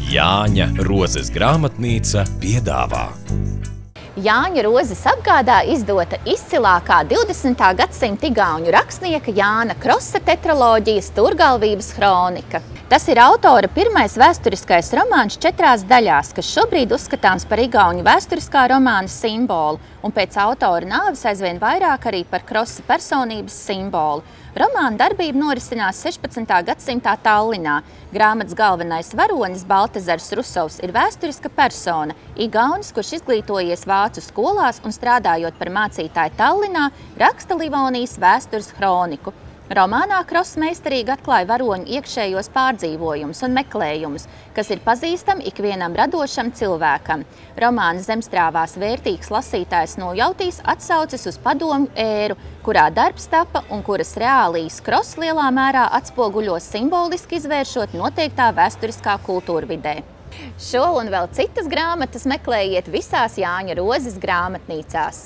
Jāņa Rozes grāmatnīca piedāvā. Jāņa Rozes apgādā izdota izcilākā 20. gadsimta igauņu rakstnieka Jāna Krosa tetraloģijas Turgalvības hronika. Tas ir autora pirmais vēsturiskais romāns 4 daļās, kas šobrīd uzskatāms par igauņu vēsturiskā romāna simbolu un pēc autora nāves aizvien vairāk arī par Krosa personības simbolu. Romāna darbība norisinās 16. gadsimtā Tallinā. Grāmatas galvenais varonis Baltazars Rusovs ir vēsturiska persona, igaunis, kurš izglītojies vācu skolās un strādājot par mācītāju Tallinā, raksta Livonijas vēstures hroniku. Romānā Kross meistarīgi atklāja varoņu iekšējos pārdzīvojumus un meklējumus, kas ir pazīstami ikvienam radošam cilvēkam. Romāna zemstrāvās vērtīgs lasītājs nojautīs atsauces uz padomju ēru, kurā darbs tapa un kuras reālijas Kross lielā mērā atspoguļo simboliski izvēršot noteiktā vēsturiskā kultūrvidē. Šo un vēl citas grāmatas meklējiet visās Jāņa Rozes grāmatnīcās.